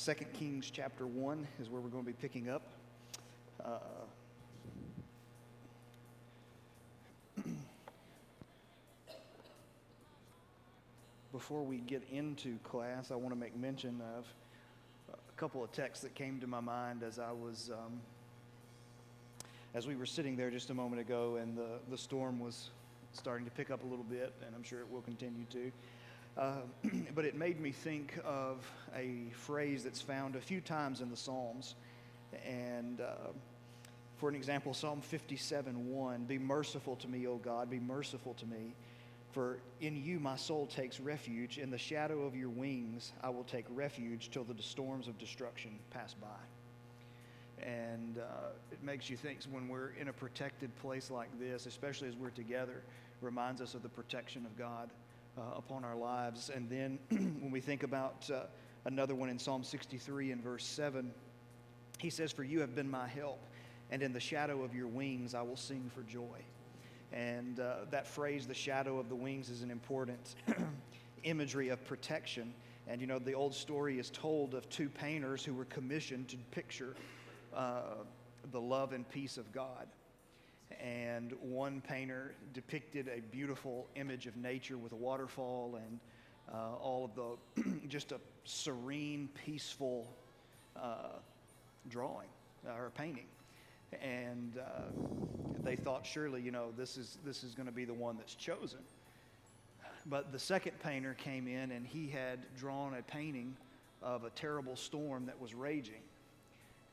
2 Kings chapter 1 is where we're going to be picking up. Before we get into class, I want to make mention of a couple of texts that came to my mind as we were sitting there just a moment ago, and the storm was starting to pick up a little bit, and I'm sure it will continue to. But it made me think of a phrase that's found a few times in the Psalms. And for an example, Psalm 57:1, "Be merciful to me, O God, be merciful to me. For in you my soul takes refuge. In the shadow of your wings I will take refuge till the storms of destruction pass by." And it makes you think when we're in a protected place like this, especially as we're together, reminds us of the protection of God upon our lives. And then when we think about another one in Psalm 63 and verse 7, he says, "For you have been my help, and in the shadow of your wings I will sing for joy." And that phrase, the shadow of the wings, is an important imagery of protection. And you know, the old story is told of two painters who were commissioned to picture the love and peace of God. And one painter depicted a beautiful image of nature with a waterfall and all of the just a serene, peaceful drawing or painting. And they thought, surely, you know, this is going to be the one that's chosen. But the second painter came in, and he had drawn a painting of a terrible storm that was raging.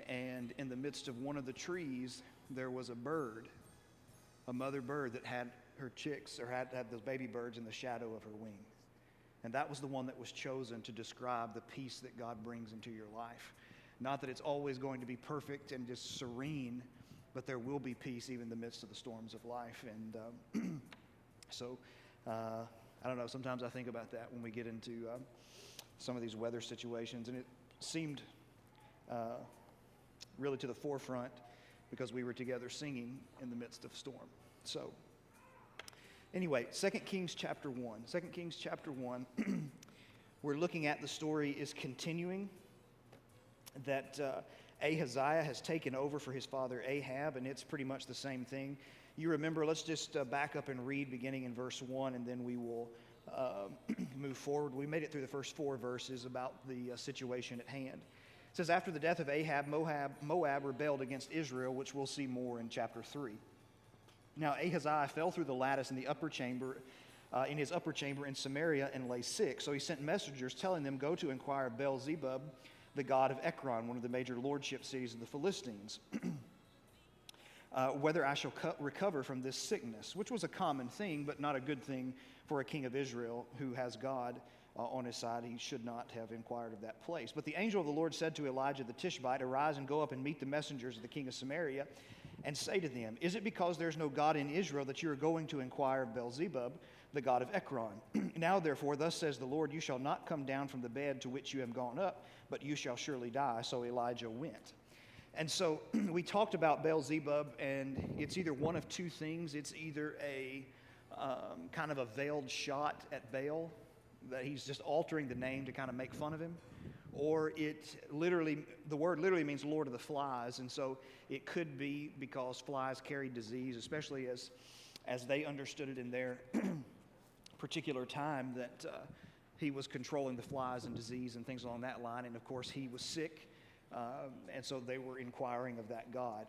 And in the midst of one of the trees, there was a bird, a mother bird that had her chicks, or had those baby birds in the shadow of her wing. And that was the one that was chosen to describe the peace that God brings into your life. Not that it's always going to be perfect and just serene, but there will be peace even in the midst of the storms of life. And so, I don't know, sometimes I think about that when we get into some of these weather situations. And it seemed really to the forefront because we were together singing in the midst of storm. So, anyway, 2 Kings chapter 1. 2 Kings chapter 1, we're looking at the story is continuing. That Ahaziah has taken over for his father Ahab, and it's pretty much the same thing. You remember, let's just back up and read beginning in verse 1, and then we will move forward. We made it through the first 4 verses about the situation at hand. It says, "After the death of Ahab, Moab rebelled against Israel," which we'll see more in chapter 3. "Now Ahaziah fell through the lattice in the upper chamber, in his upper chamber in Samaria, and lay sick. So he sent messengers telling them, 'Go to inquire of Beelzebub, the god of Ekron,' one of the major lordship cities of the Philistines, 'whether I shall recover from this sickness,' which was a common thing, but not a good thing for a king of Israel who has God on his side. He should not have inquired of that place. But the angel of the Lord said to Elijah the Tishbite, 'Arise and go up and meet the messengers of the king of Samaria, and say to them, is it because there is no God in Israel that you are going to inquire of Beelzebub, the god of Ekron? Now therefore, thus says the Lord, you shall not come down from the bed to which you have gone up, but you shall surely die.' So Elijah went." And so we talked about Beelzebub, and it's either one of two things. It's either a kind of a veiled shot at Baal, that he's just altering the name to kind of make fun of him, or the word literally means Lord of the Flies, and so it could be because flies carry disease, especially as they understood it in their particular time, that he was controlling the flies and disease and things along that line. And of course he was sick, and so they were inquiring of that God.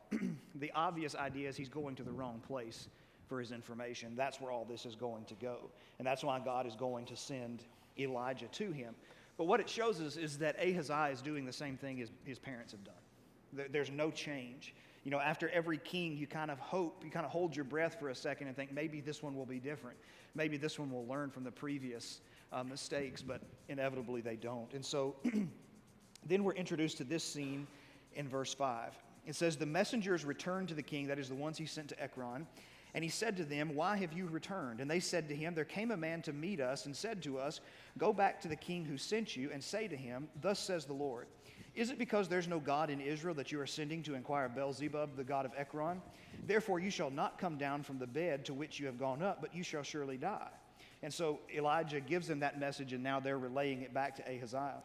The obvious idea is he's going to the wrong place for his information. That's where all this is going to go, and that's why God is going to send Elijah to him. But what it shows us is that Ahaziah is doing the same thing as his parents have done. There's no change. You know, after every king, you kind of hold your breath for a second and think, maybe this one will be different. Maybe this one will learn from the previous mistakes, but inevitably they don't. And so then we're introduced to this scene in verse 5. It says, "The messengers returned to the king," that is the ones he sent to Ekron, "and he said to them, 'Why have you returned?' And they said to him, 'There came a man to meet us and said to us, Go back to the king who sent you and say to him, Thus says the Lord, is it because there's no God in Israel that you are sending to inquire of Beelzebub, the god of Ekron? Therefore you shall not come down from the bed to which you have gone up, but you shall surely die.'" And so Elijah gives them that message, and now they're relaying it back to Ahaziah.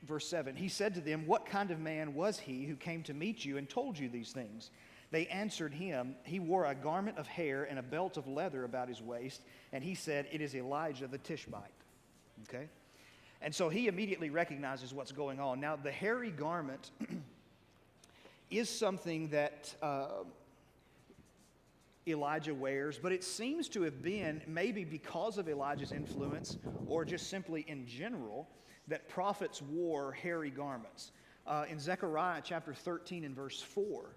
Verse 7, he said to them, "What kind of man was he who came to meet you and told you these things?" They answered him, "He wore a garment of hair and a belt of leather about his waist." And he said, "It is Elijah the Tishbite." Okay? And so he immediately recognizes what's going on. Now, the hairy garment is something that Elijah wears, but it seems to have been, maybe because of Elijah's influence or just simply in general, that prophets wore hairy garments. In Zechariah chapter 13 and verse 4,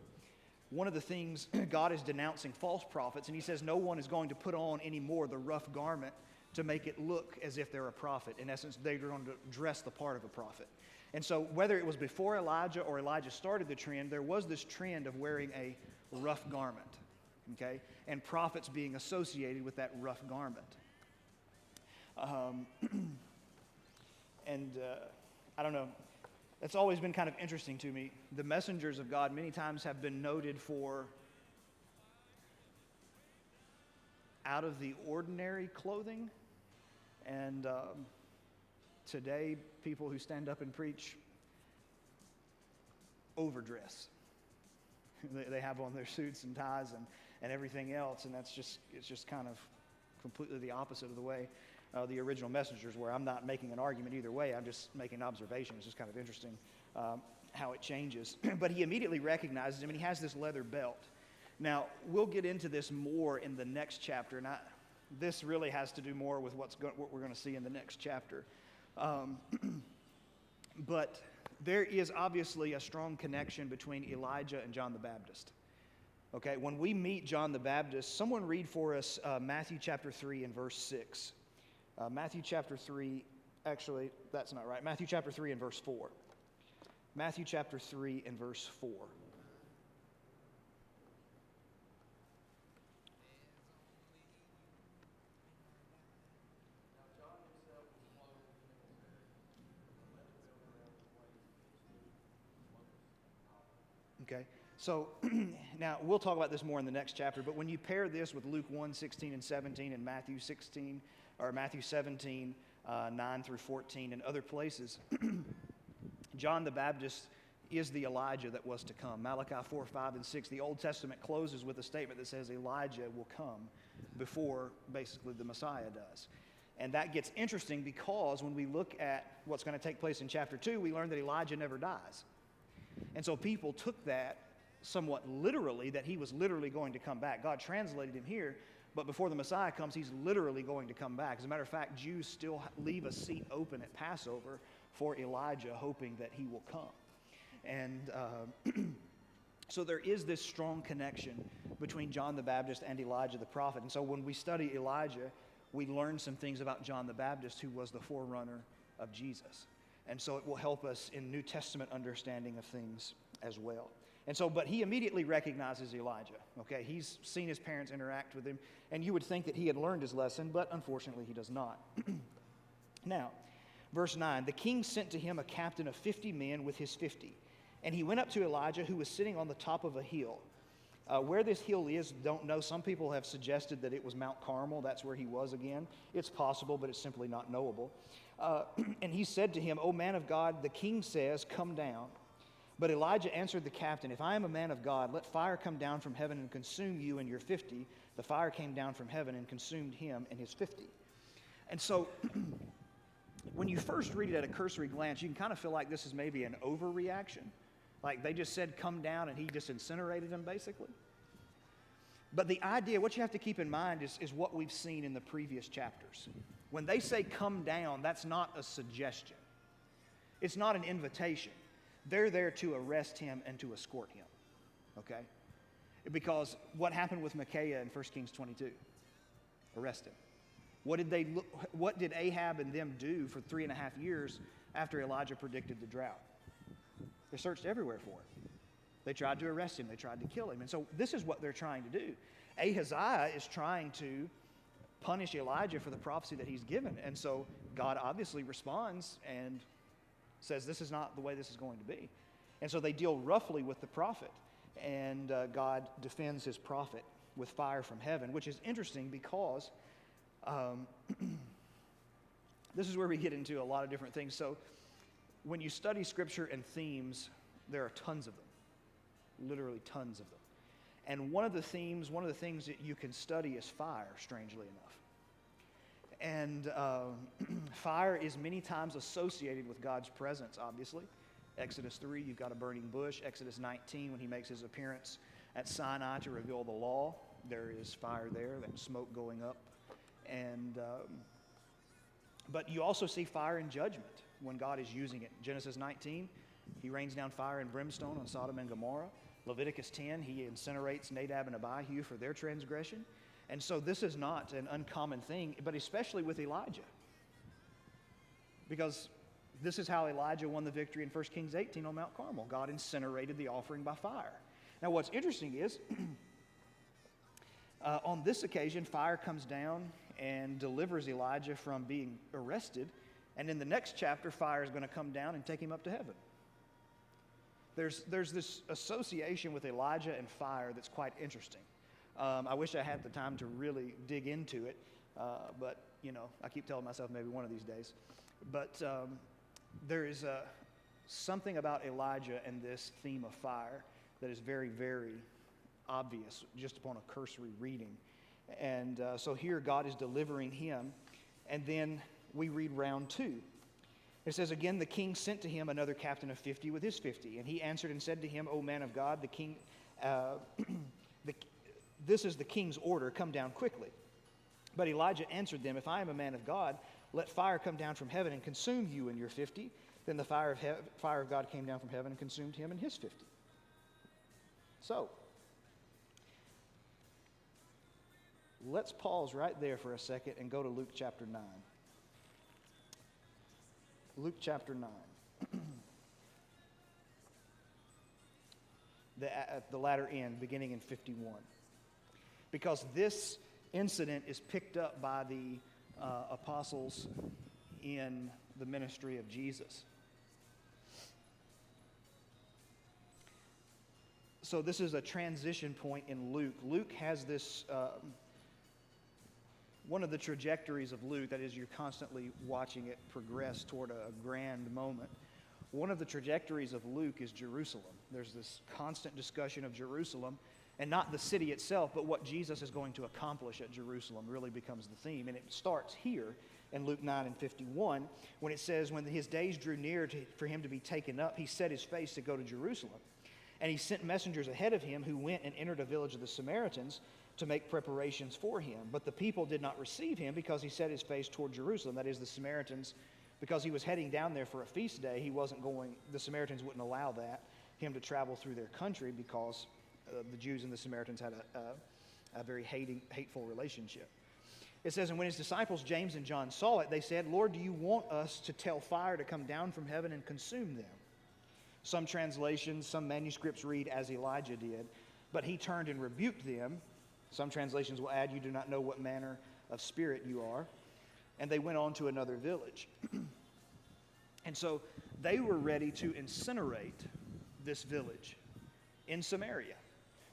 one of the things God is denouncing false prophets, and he says no one is going to put on anymore the rough garment to make it look as if they're a prophet. In essence, they're going to dress the part of a prophet. And so whether it was before Elijah or Elijah started the trend, there was this trend of wearing a rough garment, okay? And prophets being associated with that rough garment. I don't know, that's always been kind of interesting to me. The messengers of God many times have been noted for out of the ordinary clothing. And today, people who stand up and preach overdress. They have on their suits and ties and everything else, and it's just kind of completely the opposite of the way the original messengers were. I'm not making an argument either way. I'm just making an observation. It's just kind of interesting how it changes. But he immediately recognizes him, and he has this leather belt. Now, we'll get into this more in the next chapter, and this really has to do more with what we're going to see in the next chapter. But there is obviously a strong connection between Elijah and John the Baptist. Okay, when we meet John the Baptist, someone read for us Matthew chapter 3 and verse 6. Matthew chapter 3, actually, that's not right. Matthew chapter 3 and verse 4. Matthew chapter 3 and verse 4. Okay, so now we'll talk about this more in the next chapter, but when you pair this with Luke 1, 16 and 17 and Matthew 17, 9 through 14 and other places, John the Baptist is the Elijah that was to come. Malachi 4, 5, and 6, the Old Testament closes with a statement that says Elijah will come before basically the Messiah does. And that gets interesting because when we look at what's going to take place in chapter 2, we learn that Elijah never dies. And so people took that somewhat literally, that he was literally going to come back. God translated him here, but before the Messiah comes, he's literally going to come back. As a matter of fact, Jews still leave a seat open at Passover for Elijah, hoping that he will come. And so there is this strong connection between John the Baptist and Elijah the prophet. And so when we study Elijah, we learn some things about John the Baptist, who was the forerunner of Jesus. And so it will help us in New Testament understanding of things as well. And so, but he immediately recognizes Elijah. Okay, he's seen his parents interact with him, and you would think that he had learned his lesson, but unfortunately he does not. Now, verse 9, the king sent to him a captain of 50 men with his 50. And he went up to Elijah, who was sitting on the top of a hill. Where this hill is, don't know. Some people have suggested that it was Mount Carmel. That's where he was again. It's possible, but it's simply not knowable. And he said to him, "O man of God, the king says, come down." But Elijah answered the captain, "If I am a man of God, let fire come down from heaven and consume you and your 50. The fire came down from heaven and consumed him and his 50. And so when you first read it at a cursory glance, you can kind of feel like this is maybe an overreaction. Like they just said, come down, and he just incinerated them, basically. But the idea, what you have to keep in mind is what we've seen in the previous chapters. When they say come down, that's not a suggestion. It's not an invitation. They're there to arrest him and to escort him, okay? Because what happened with Micaiah in 1 Kings 22? Arrest him. What did Ahab and them do for 3.5 years after Elijah predicted the drought? They searched everywhere for him. They tried to arrest him. They tried to kill him. And so this is what they're trying to do. Ahaziah is trying to punish Elijah for the prophecy that he's given. And so God obviously responds and says, this is not the way this is going to be. And so they deal roughly with the prophet. And God defends his prophet with fire from heaven, which is interesting because this is where we get into a lot of different things. So when you study Scripture and themes, there are tons of them, literally tons of them. And one of the things that you can study is fire, strangely enough. And fire is many times associated with God's presence, obviously. Exodus 3, you've got a burning bush. Exodus 19, when he makes his appearance at Sinai to reveal the law, there is fire there, that smoke going up. And but you also see fire in judgment when God is using it. Genesis 19, he rains down fire and brimstone on Sodom and Gomorrah. Leviticus 10, he incinerates Nadab and Abihu for their transgression. And so this is not an uncommon thing, but especially with Elijah. Because this is how Elijah won the victory in 1 Kings 18 on Mount Carmel. God incinerated the offering by fire. Now what's interesting is, on this occasion, fire comes down and delivers Elijah from being arrested. And in the next chapter, fire is going to come down and take him up to heaven. There's this association with Elijah and fire that's quite interesting. I wish I had the time to really dig into it, but, I keep telling myself maybe one of these days. But there is something about Elijah and this theme of fire that is very, very obvious just upon a cursory reading. And so here God is delivering him, and then we read round 2. It says, again, the king sent to him another captain of 50 with his 50. And he answered and said to him, O man of God, the king, this is the king's order, come down quickly. But Elijah answered them, if I am a man of God, let fire come down from heaven and consume you and your 50. Then the fire of God came down from heaven and consumed him and his 50. So, let's pause right there for a second and go to Luke chapter 9. Luke chapter 9. At the latter end, beginning in 51. Because this incident is picked up by the apostles in the ministry of Jesus. So this is a transition point in Luke. Luke has this, one of the trajectories of Luke, that is, you're constantly watching it progress toward a grand moment. One of the trajectories of Luke is Jerusalem. There's this constant discussion of Jerusalem, and not the city itself, but what Jesus is going to accomplish at Jerusalem really becomes the theme. And it starts here in Luke 9 and 51, when it says, when his days drew near for him to be taken up, he set his face to go to Jerusalem. And he sent messengers ahead of him who went and entered a village of the Samaritans to make preparations for him. But the people did not receive him because he set his face toward Jerusalem. That is, the Samaritans, because he was heading down there for a feast day, the Samaritans wouldn't allow him to travel through their country, because the Jews and the Samaritans had a very hateful relationship. It says, and when his disciples James and John saw it, they said, Lord, do you want us to tell fire to come down from heaven and consume them? Some translations, some manuscripts read as Elijah did, but he turned and rebuked them. Some translations will add, you do not know what manner of spirit you are. And they went on to another village. And so they were ready to incinerate this village in Samaria,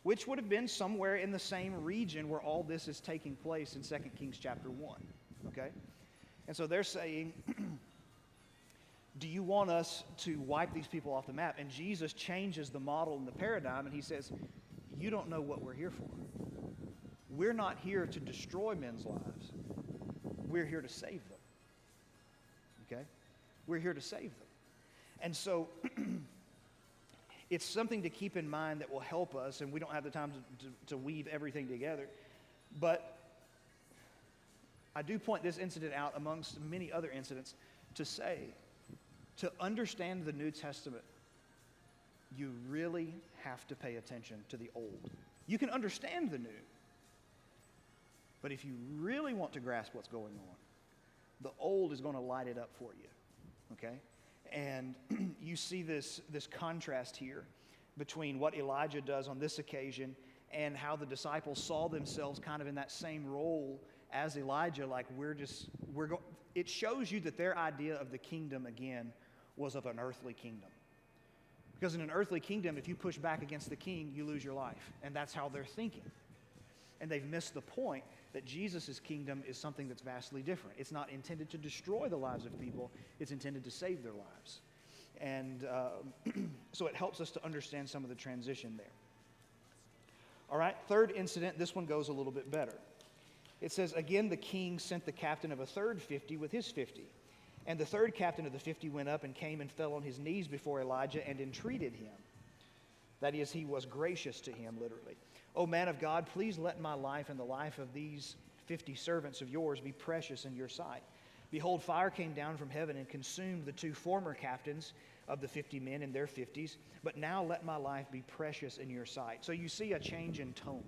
which would have been somewhere in the same region where all this is taking place in 2 Kings chapter 1. Okay? And so they're saying, do you want us to wipe these people off the map? And Jesus changes the model and the paradigm, and he says, you don't know what we're here for. We're not here to destroy men's lives. We're here to save them. Okay? We're here to save them. And so it's something to keep in mind that will help us, and we don't have the time to weave everything together. But I do point this incident out amongst many other incidents to say, to understand the New Testament, you really have to pay attention to the Old. You can understand the New, but if you really want to grasp what's going on, the Old is going to light it up for you, okay? And you see this contrast here between what Elijah does on this occasion and how the disciples saw themselves kind of in that same role as Elijah, like it shows you that their idea of the kingdom, again, was of an earthly kingdom. Because in an earthly kingdom, if you push back against the king, you lose your life. And that's how they're thinking. And they've missed the point that Jesus' kingdom is something that's vastly different. It's not intended to destroy the lives of people. It's intended to save their lives. And so it helps us to understand some of the transition there. All right, third incident, this one goes a little bit better. It says, again, the king sent the captain of a third 50 with his 50. And the third captain of the 50 went up and came and fell on his knees before Elijah and entreated him. That is, he was gracious to him, literally. O man of God, please let my life and the life of these 50 servants of yours be precious in your sight. Behold, fire came down from heaven and consumed the 2 former captains of the 50 men in their 50s. But now let my life be precious in your sight. So you see a change in tone,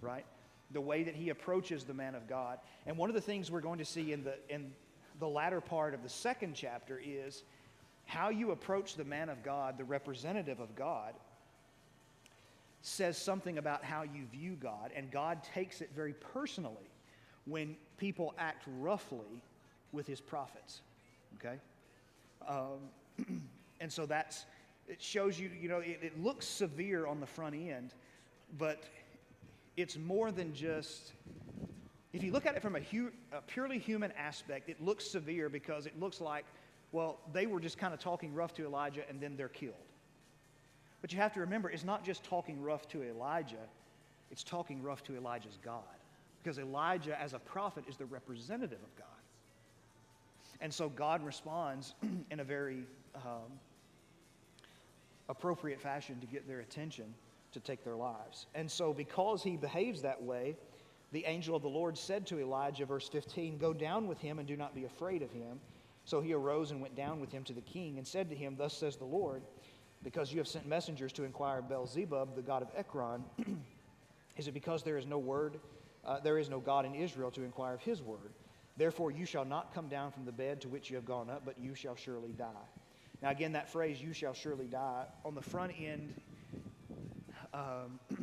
right? The way that he approaches the man of God. And one of the things we're going to see in the latter part of the second chapter is how you approach the man of God, the representative of God, says something about how you view God, and God takes it very personally when people act roughly with his prophets, okay? And so it shows you, it looks severe on the front end, but it's more than just, if you look at it from a purely human aspect, it looks severe because it looks like, well, they were just kind of talking rough to Elijah and then they're killed. But you have to remember, it's not just talking rough to Elijah, it's talking rough to Elijah's God. Because Elijah, as a prophet, is the representative of God. And so God responds in a very appropriate fashion to get their attention, to take their lives. And so because he behaves that way, the angel of the Lord said to Elijah, verse 15, go down with him and do not be afraid of him. So he arose and went down with him to the king and said to him, thus says the Lord, because you have sent messengers to inquire of Beelzebub, the god of Ekron, is it because there is no God in Israel to inquire of his word? Therefore you shall not come down from the bed to which you have gone up, but you shall surely die. Now again, that phrase, you shall surely die, on the front end,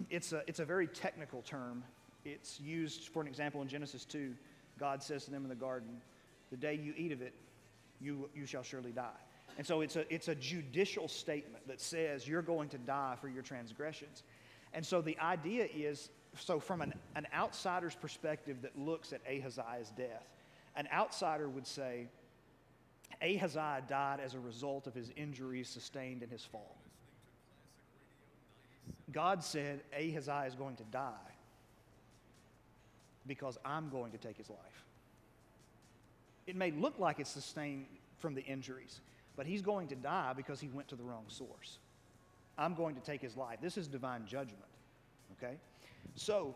it's a very technical term. It's used, for an example, in Genesis 2, God says to them in the garden, the day you eat of it, you shall surely die. And so it's a judicial statement that says you're going to die for your transgressions. And so the idea is, so from an outsider's perspective that looks at Ahaziah's death, an outsider would say, Ahaziah died as a result of his injuries sustained in his fall. God said Ahaziah is going to die because I'm going to take his life. It may look like it's sustained from the injuries, but he's going to die because he went to the wrong source. I'm going to take his life. This is divine judgment, okay? So,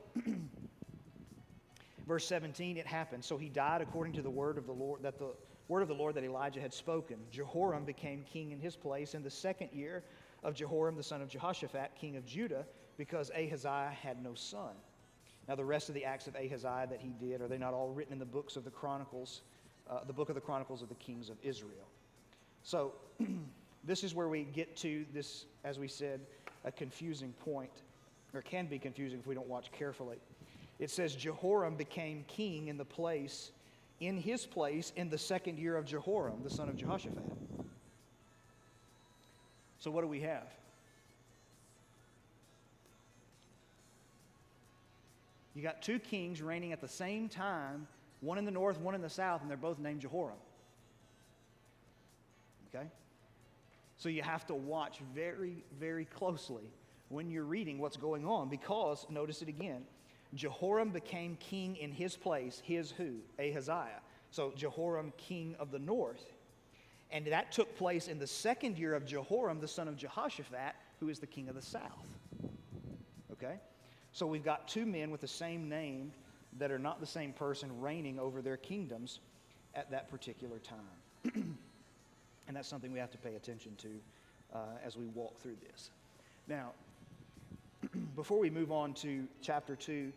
verse 17, it happened. So he died according to the word of the Lord, that the word of the Lord that Elijah had spoken. Jehoram became king in his place in the 2nd year of Jehoram, the son of Jehoshaphat, king of Judah, because Ahaziah had no son. Now the rest of the acts of Ahaziah that he did, are they not all written in the books of the Chronicles, the book of the Chronicles of the kings of Israel? So this is where we get to this, as we said, a confusing point, or can be confusing if we don't watch carefully. It says Jehoram became king in his place in the 2nd year of Jehoram, the son of Jehoshaphat. So what do we have? You got 2 kings reigning at the same time, one in the north, one in the south, and they're both named Jehoram. Okay? So you have to watch very, very closely when you're reading what's going on, because, notice it again, Jehoram became king in his place. His who? Ahaziah. So Jehoram, king of the north. And that took place in the 2nd year of Jehoram, the son of Jehoshaphat, who is the king of the south. Okay? So we've got 2 men with the same name that are not the same person reigning over their kingdoms at that particular time. And that's something we have to pay attention to as we walk through this. Now, before we move on to chapter 2,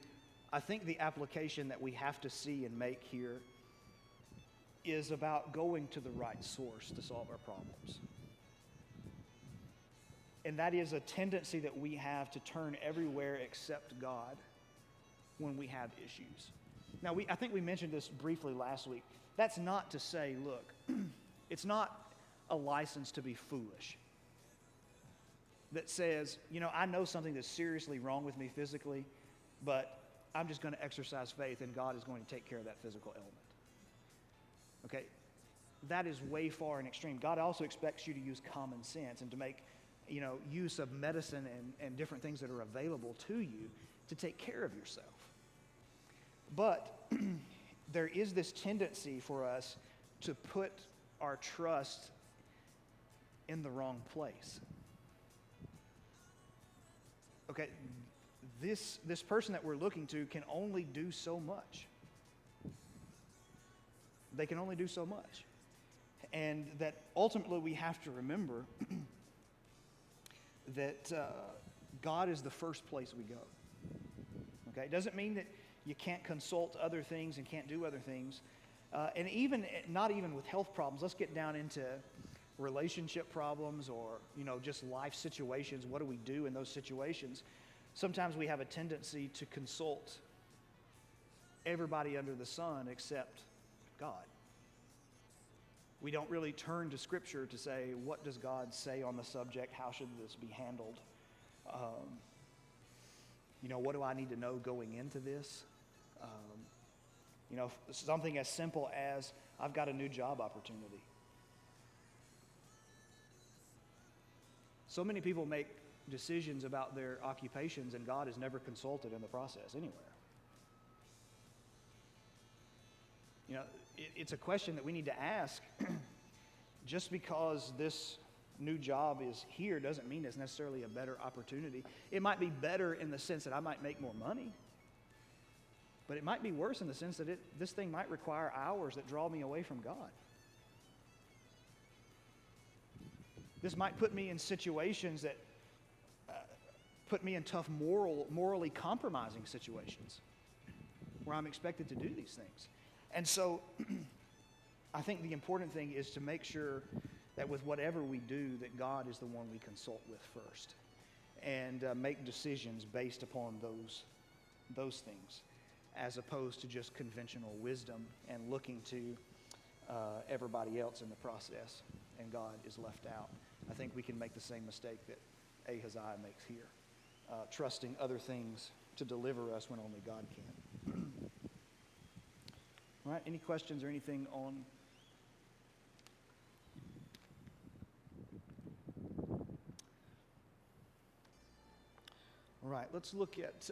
I think the application that we have to see and make here is about going to the right source to solve our problems. And that is a tendency that we have to turn everywhere except God when we have issues. Now, I think we mentioned this briefly last week. That's not to say, look, it's not a license to be foolish that says, I know something that's seriously wrong with me physically, but I'm just going to exercise faith and God is going to take care of that physical ailment. Okay? That is way far and extreme. God also expects you to use common sense and to make, use of medicine and different things that are available to you to take care of yourself. But there is this tendency for us to put our trust in the wrong place. Okay, this person that we're looking to can only do so much. They can only do so much. And that ultimately we have to remember that God is the first place we go. Okay, it doesn't mean that you can't consult other things and can't do other things. And even, not even with health problems, let's get down into relationship problems or, just life situations. What do we do in those situations? Sometimes we have a tendency to consult everybody under the sun except God. We don't really turn to Scripture to say, what does God say on the subject? How should this be handled? What do I need to know going into this? Something as simple as, I've got a new job opportunity. So many people make decisions about their occupations and God is never consulted in the process anywhere. It's a question that we need to ask. Just because this new job is here doesn't mean it's necessarily a better opportunity. It might be better in the sense that I might make more money, but it might be worse in the sense that this thing might require hours that draw me away from God. This might put me in situations that put me in tough morally compromising situations where I'm expected to do these things. And so I think the important thing is to make sure that with whatever we do, that God is the one we consult with first and make decisions based upon those things, as opposed to just conventional wisdom and looking to everybody else in the process, and God is left out. I think we can make the same mistake that Ahaziah makes here, trusting other things to deliver us when only God can. All right, any questions or anything on? All right, let's look at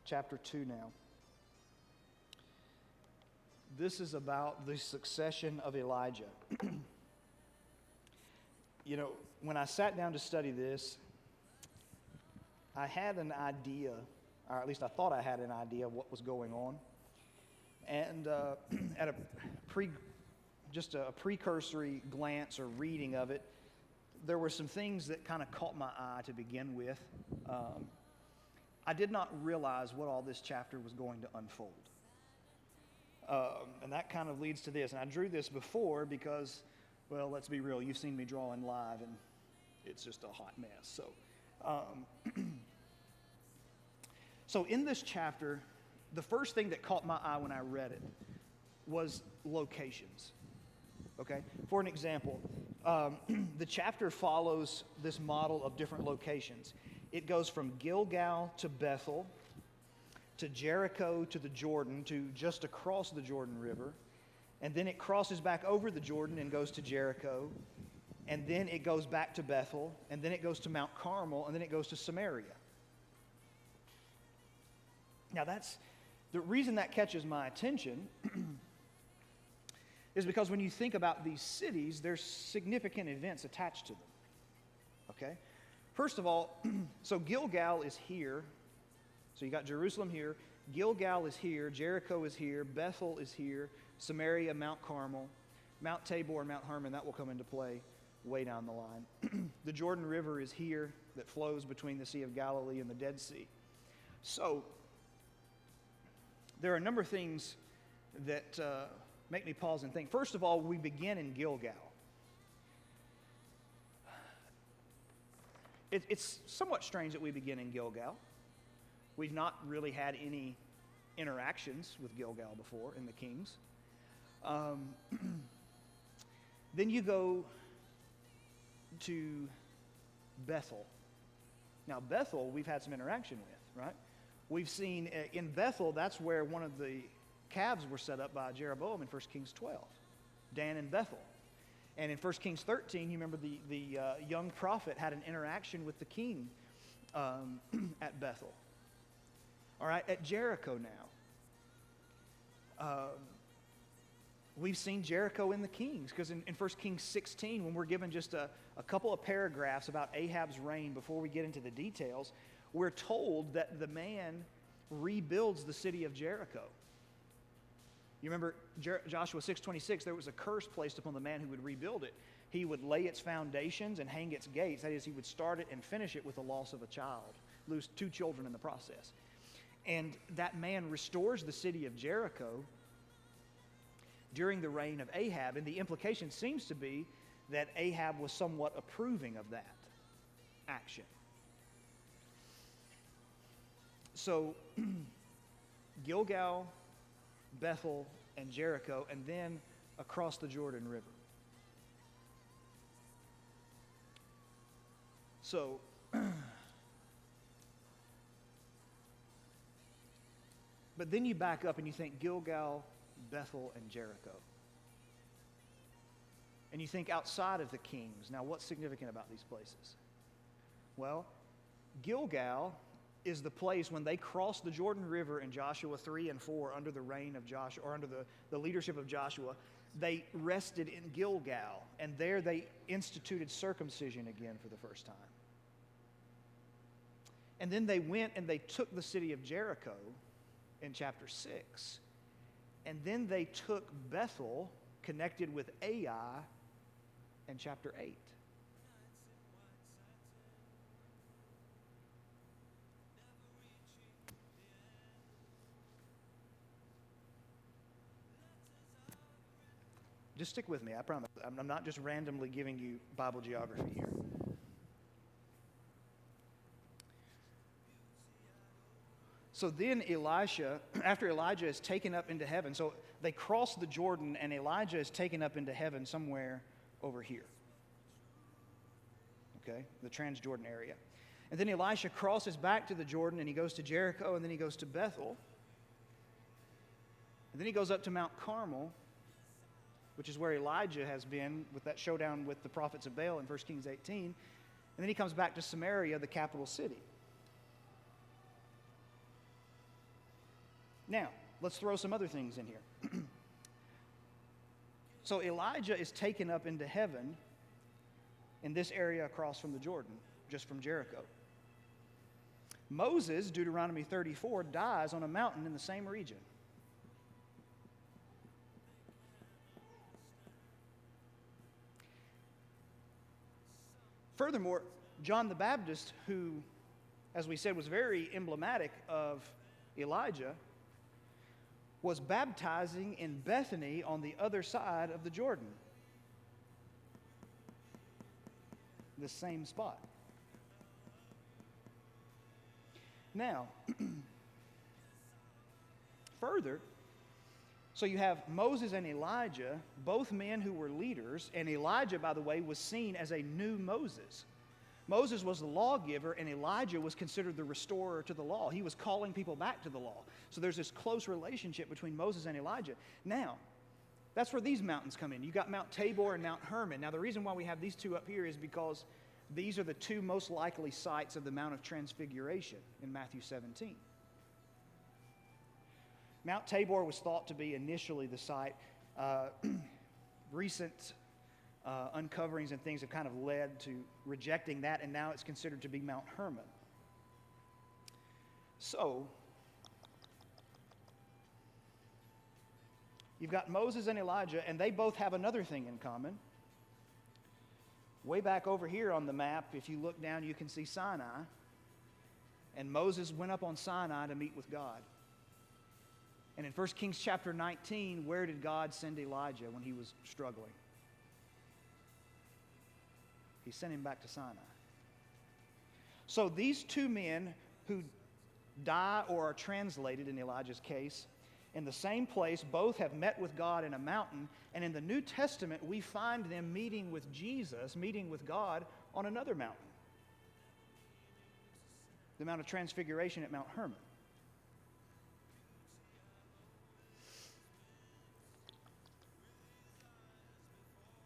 chapter 2 now. This is about the succession of Elijah. When I sat down to study this, I had an idea, or at least I thought I had an idea of what was going on. And at a precursory glance or reading of it, there were some things that kind of caught my eye to begin with. I did not realize what all this chapter was going to unfold. And that kind of leads to this. And I drew this before because, well, let's be real, you've seen me drawing live and it's just a hot mess. So in this chapter, the first thing that caught my eye when I read it was locations. Okay? For an example, the chapter follows this model of different locations. It goes from Gilgal to Bethel, to Jericho to the Jordan, to just across the Jordan River, and then it crosses back over the Jordan and goes to Jericho, and then it goes back to Bethel, and then it goes to Mount Carmel, and then it goes to Samaria. Now that's the reason that catches my attention is because when you think about these cities, there's significant events attached to them. Okay? First of all, so Gilgal is here. So you got Jerusalem here. Gilgal is here. Jericho is here. Bethel is here. Samaria, Mount Carmel. Mount Tabor and Mount Hermon, that will come into play way down the line. The Jordan River is here that flows between the Sea of Galilee and the Dead Sea. So there are a number of things that make me pause and think. First of all, we begin in Gilgal. It's somewhat strange that we begin in Gilgal. We've not really had any interactions with Gilgal before in the Kings. Then you go to Bethel. Now, Bethel, we've had some interaction with, right? We've seen in Bethel, that's where one of the calves were set up by Jeroboam in 1 Kings 12, Dan and Bethel. And in 1 Kings 13, you remember the young prophet had an interaction with the king at Bethel. All right, at Jericho now. We've seen Jericho in the Kings, because in 1 Kings 16, when we're given just a couple of paragraphs about Ahab's reign before we get into the details, we're told that the man rebuilds the city of Jericho. You remember Joshua 6:26, there was a curse placed upon the man who would rebuild it. He would lay its foundations and hang its gates. That is, he would start it and finish it with the loss of a child, lose 2 children in the process. And that man restores the city of Jericho during the reign of Ahab, and the implication seems to be that Ahab was somewhat approving of that action. So, Gilgal, Bethel, and Jericho, and then across the Jordan River. So, but then you back up and you think Gilgal, Bethel, and Jericho. And you think outside of the kings. Now, what's significant about these places? Well, Gilgal is the place when they crossed the Jordan River in Joshua 3 and 4 under the reign of Joshua, or under the leadership of Joshua. They rested in Gilgal, and there they instituted circumcision again for the first time. And then they went and they took the city of Jericho in chapter 6. And then they took Bethel, connected with Ai, in chapter 8. Just stick with me, I promise. I'm not just randomly giving you Bible geography here. So then Elisha, after Elijah is taken up into heaven, so they cross the Jordan and Elijah is taken up into heaven somewhere over here. Okay, the Transjordan area. And then Elisha crosses back to the Jordan and he goes to Jericho, and then he goes to Bethel. And then he goes up to Mount Carmel, which is where Elijah has been with that showdown with the prophets of Baal in 1 Kings 18. And then he comes back to Samaria, the capital city. Now, let's throw some other things in here. So Elijah is taken up into heaven in this area across from the Jordan, just from Jericho. Moses, Deuteronomy 34, dies on a mountain in the same region. Furthermore, John the Baptist, who, as we said, was very emblematic of Elijah, was baptizing in Bethany on the other side of the Jordan. The same spot. Now, further, so you have Moses and Elijah, both men who were leaders, and Elijah, by the way, was seen as a new Moses. Moses was the lawgiver, and Elijah was considered the restorer to the law. He was calling people back to the law. So there's this close relationship between Moses and Elijah. Now, that's where these mountains come in. You've got Mount Tabor and Mount Hermon. Now, the reason why we have these two up here is because these are the two most likely sites of the Mount of Transfiguration in Matthew 17. Mount Tabor was thought to be initially the site. Recent uncoverings and things have kind of led to rejecting that, and now it's considered to be Mount Hermon. So, you've got Moses and Elijah, and they both have another thing in common. Way back over here on the map, if you look down, you can see Sinai. And Moses went up on Sinai to meet with God. And in 1 Kings chapter 19, where did God send Elijah when he was struggling? He sent him back to Sinai. So these two men who die or are translated, in Elijah's case, in the same place, both have met with God in a mountain, and in the New Testament we find them meeting with Jesus, meeting with God on another mountain, the Mount of Transfiguration at Mount Hermon.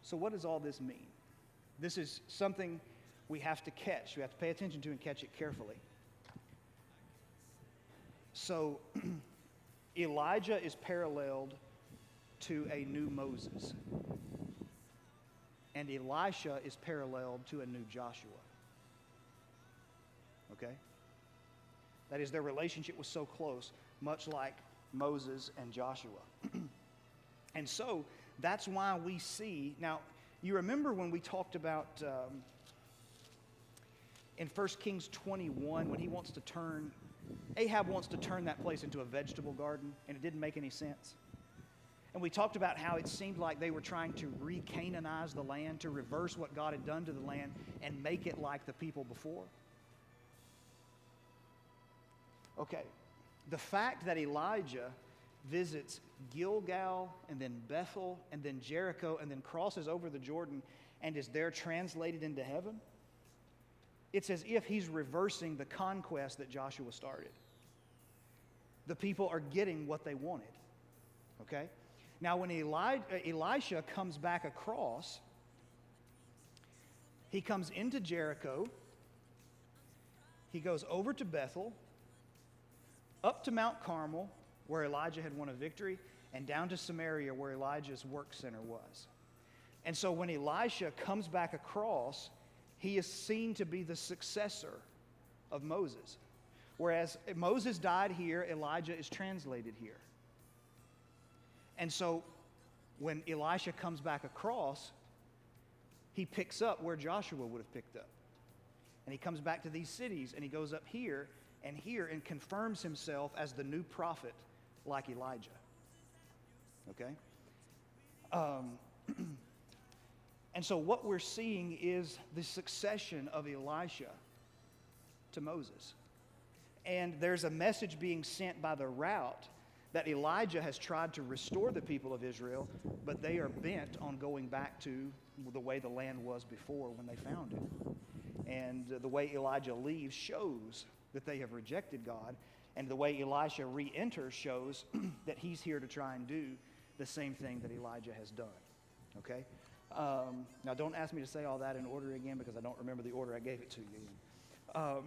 So what does all this mean? This is something we have to catch. We have to pay attention to and catch it carefully. So Elijah is paralleled to a new Moses. And Elisha is paralleled to a new Joshua. Okay? That is, their relationship was so close, much like Moses and Joshua. And so that's why we see, now you remember when we talked about in 1 Kings 21 when Ahab wants to turn that place into a vegetable garden, and it didn't make any sense. And we talked about how it seemed like they were trying to re-Canaanize the land, to reverse what God had done to the land and make it like the people before. Okay, the fact that Elijah visits Gilgal and then Bethel and then Jericho and then crosses over the Jordan and is there translated into heaven, it's as if he's reversing the conquest that Joshua started. The people are getting what they wanted. Okay? Now, when Elisha comes back across, he comes into Jericho, he goes over to Bethel, up to Mount Carmel, where Elijah had won a victory, and down to Samaria, where Elijah's work center was. And so when Elisha comes back across, he is seen to be the successor of Moses. Whereas Moses died here, Elijah is translated here. And so when Elisha comes back across, he picks up where Joshua would have picked up. And he comes back to these cities, and he goes up here and confirms himself as the new prophet like Elijah. Okay? And so what we're seeing is the succession of Elisha to Moses. And there's a message being sent by the route that Elijah has tried to restore the people of Israel, but they are bent on going back to the way the land was before when they found it. And the way Elijah leaves shows that they have rejected God, and the way Elisha re-enters shows that he's here to try and do the same thing that Elijah has done. Okay? Now, don't ask me to say all that in order again, because I don't remember the order I gave it to you in.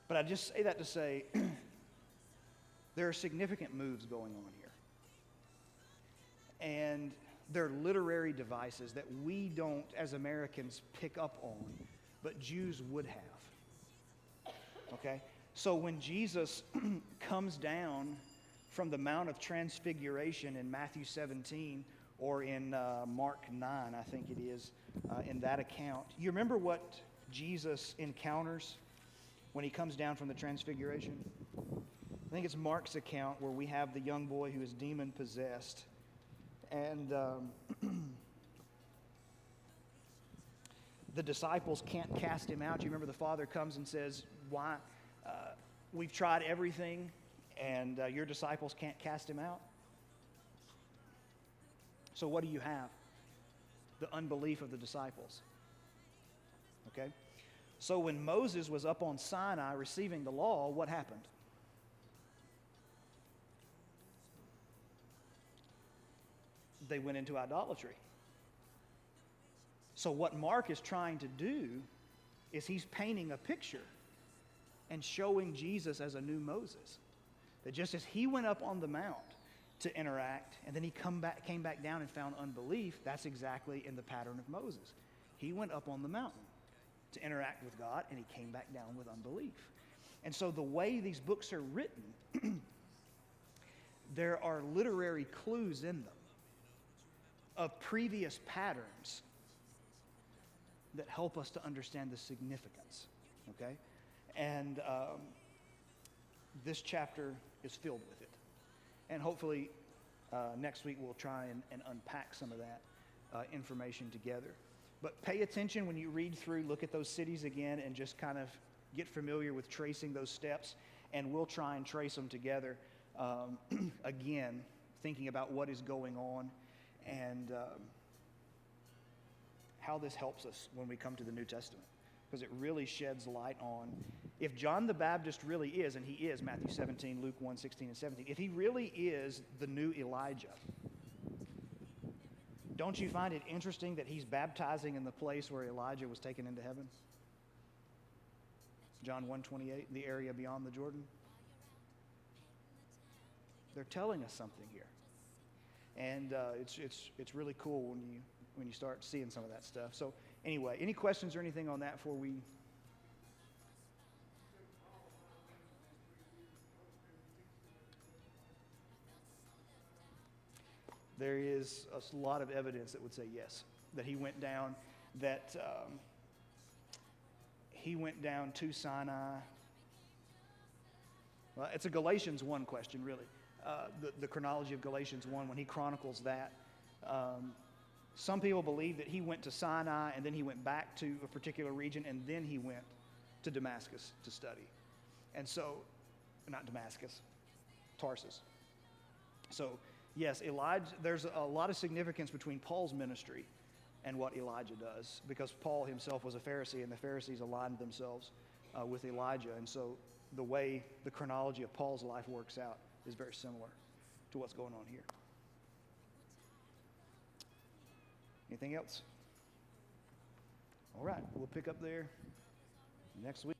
But I just say that to say there are significant moves going on here. And they're literary devices that we don't, as Americans, pick up on, but Jews would have. Okay? So when Jesus comes down from the Mount of Transfiguration in Matthew 17, or in Mark 9, I think it is, in that account, you remember what Jesus encounters when he comes down from the Transfiguration? I think it's Mark's account where we have the young boy who is demon-possessed. And the disciples can't cast him out. You remember the father comes and says, why? We've tried everything, and your disciples can't cast him out. So what do you have? The unbelief of the disciples. Okay? So when Moses was up on Sinai receiving the law, what happened? They went into idolatry. So what Mark is trying to do is he's painting a picture and showing Jesus as a new Moses. That just as he went up on the mount to interact, and then he came back down and found unbelief, that's exactly in the pattern of Moses. He went up on the mountain to interact with God, and he came back down with unbelief. And so the way these books are written, there are literary clues in them of previous patterns that help us to understand the significance. Okay? And this chapter is filled with it. And hopefully next week we'll try and unpack some of that information together. But pay attention when you read through, look at those cities again, and just kind of get familiar with tracing those steps. And we'll try and trace them together again, thinking about what is going on and how this helps us when we come to the New Testament. Because it really sheds light on, if John the Baptist really is, and he is, Matthew 17, Luke 1, 16 and 17, if he really is the new Elijah, don't you find it interesting that he's baptizing in the place where Elijah was taken into heaven? John 1:28, the area beyond the Jordan. They're telling us something here. And it's really cool when you start seeing some of that stuff. So anyway, any questions or anything on that before we... There is a lot of evidence that would say yes, that he went down, that he went down to Sinai. Well, it's a Galatians 1 question, really. The chronology of Galatians 1, when he chronicles that. Some people believe that he went to Sinai and then he went back to a particular region and then he went to Damascus to study. And so, not Damascus, Tarsus. So, yes, Elijah, there's a lot of significance between Paul's ministry and what Elijah does, because Paul himself was a Pharisee and the Pharisees aligned themselves with Elijah. And so the way the chronology of Paul's life works out is very similar to what's going on here. Anything else? All right, we'll pick up there next week.